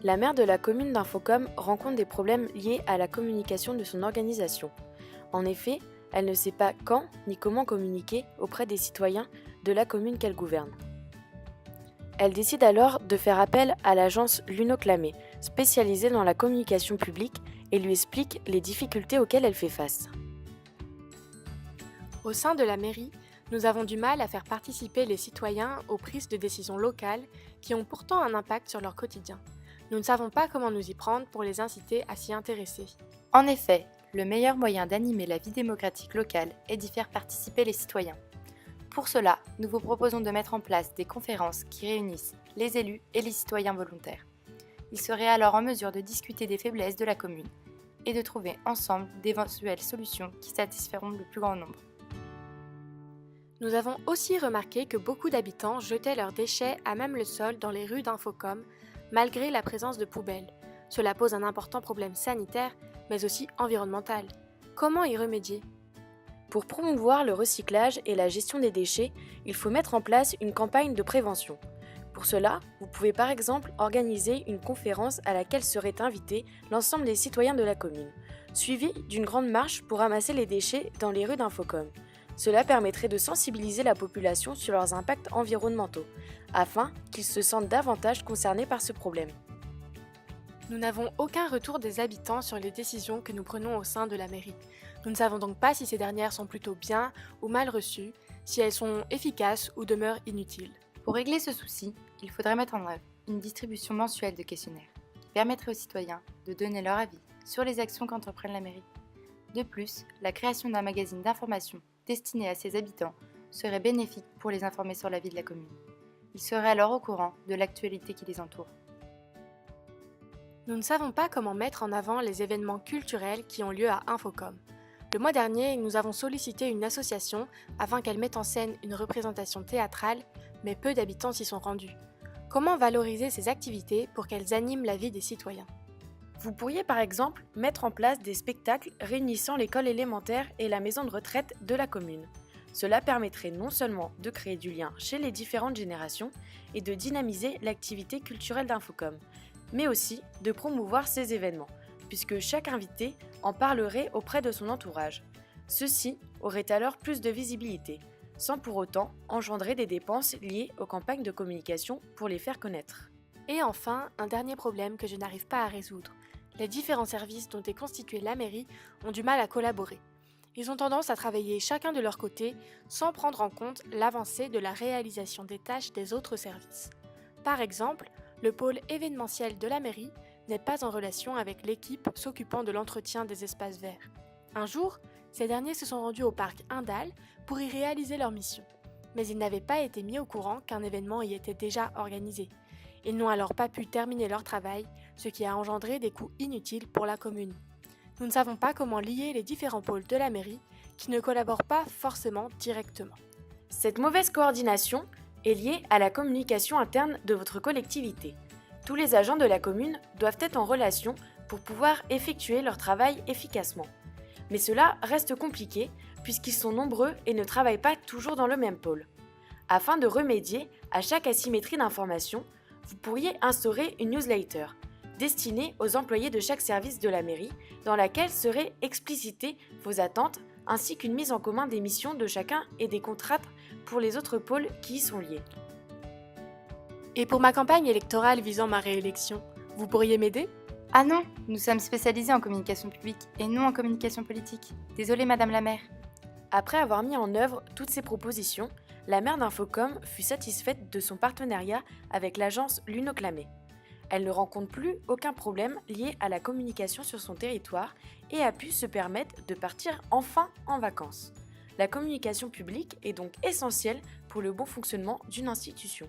La maire de la commune d'Infocom rencontre des problèmes liés à la communication de son organisation. En effet, elle ne sait pas quand ni comment communiquer auprès des citoyens de la commune qu'elle gouverne. Elle décide alors de faire appel à l'agence Lunoclamé, spécialisée dans la communication publique, et lui explique les difficultés auxquelles elle fait face. Au sein de la mairie, nous avons du mal à faire participer les citoyens aux prises de décisions locales qui ont pourtant un impact sur leur quotidien. Nous ne savons pas comment nous y prendre pour les inciter à s'y intéresser. En effet, le meilleur moyen d'animer la vie démocratique locale est d'y faire participer les citoyens. Pour cela, nous vous proposons de mettre en place des conférences qui réunissent les élus et les citoyens volontaires. Ils seraient alors en mesure de discuter des faiblesses de la commune et de trouver ensemble d'éventuelles solutions qui satisferont le plus grand nombre. Nous avons aussi remarqué que beaucoup d'habitants jetaient leurs déchets à même le sol dans les rues d'Infocom, malgré la présence de poubelles. Cela pose un important problème sanitaire, mais aussi environnemental. Comment y remédier ? Pour promouvoir le recyclage et la gestion des déchets, il faut mettre en place une campagne de prévention. Pour cela, vous pouvez par exemple organiser une conférence à laquelle seraient invités l'ensemble des citoyens de la commune, suivie d'une grande marche pour ramasser les déchets dans les rues d'Infocom. Cela permettrait de sensibiliser la population sur leurs impacts environnementaux, afin qu'ils se sentent davantage concernés par ce problème. Nous n'avons aucun retour des habitants sur les décisions que nous prenons au sein de la mairie. Nous ne savons donc pas si ces dernières sont plutôt bien ou mal reçues, si elles sont efficaces ou demeurent inutiles. Pour régler ce souci, il faudrait mettre en œuvre une distribution mensuelle de questionnaires qui permettrait aux citoyens de donner leur avis sur les actions qu'entreprenne la mairie. De plus, la création d'un magazine d'information destiné à ses habitants serait bénéfique pour les informer sur la vie de la commune. Ils seraient alors au courant de l'actualité qui les entoure. Nous ne savons pas comment mettre en avant les événements culturels qui ont lieu à Infocom. Le mois dernier, nous avons sollicité une association afin qu'elle mette en scène une représentation théâtrale, mais peu d'habitants s'y sont rendus. Comment valoriser ces activités pour qu'elles animent la vie des citoyens ? Vous pourriez par exemple mettre en place des spectacles réunissant l'école élémentaire et la maison de retraite de la commune. Cela permettrait non seulement de créer du lien chez les différentes générations et de dynamiser l'activité culturelle d'Infocom, mais aussi de promouvoir ces événements, puisque chaque invité en parlerait auprès de son entourage. Ceux-ci auraient alors plus de visibilité, sans pour autant engendrer des dépenses liées aux campagnes de communication pour les faire connaître. Et enfin, un dernier problème que je n'arrive pas à résoudre. Les différents services dont est constituée la mairie ont du mal à collaborer. Ils ont tendance à travailler chacun de leur côté sans prendre en compte l'avancée de la réalisation des tâches des autres services. Par exemple, le pôle événementiel de la mairie n'est pas en relation avec l'équipe s'occupant de l'entretien des espaces verts. Un jour, ces derniers se sont rendus au parc Indal pour y réaliser leur mission. Mais ils n'avaient pas été mis au courant qu'un événement y était déjà organisé. Ils n'ont alors pas pu terminer leur travail, ce qui a engendré des coûts inutiles pour la commune. Nous ne savons pas comment lier les différents pôles de la mairie qui ne collaborent pas forcément directement. Cette mauvaise coordination est liée à la communication interne de votre collectivité. Tous les agents de la commune doivent être en relation pour pouvoir effectuer leur travail efficacement. Mais cela reste compliqué puisqu'ils sont nombreux et ne travaillent pas toujours dans le même pôle. Afin de remédier à chaque asymétrie d'information, vous pourriez instaurer une newsletter destinée aux employés de chaque service de la mairie dans laquelle seraient explicitées vos attentes ainsi qu'une mise en commun des missions de chacun et des contraintes pour les autres pôles qui y sont liés. Et pour ma campagne électorale visant ma réélection, vous pourriez m'aider ? Ah non, nous sommes spécialisés en communication publique et non en communication politique. Désolée Madame la maire. Après avoir mis en œuvre toutes ces propositions, la maire d'Infocom fut satisfaite de son partenariat avec l'agence Lunoclamé. Elle ne rencontre plus aucun problème lié à la communication sur son territoire et a pu se permettre de partir enfin en vacances. La communication publique est donc essentielle pour le bon fonctionnement d'une institution.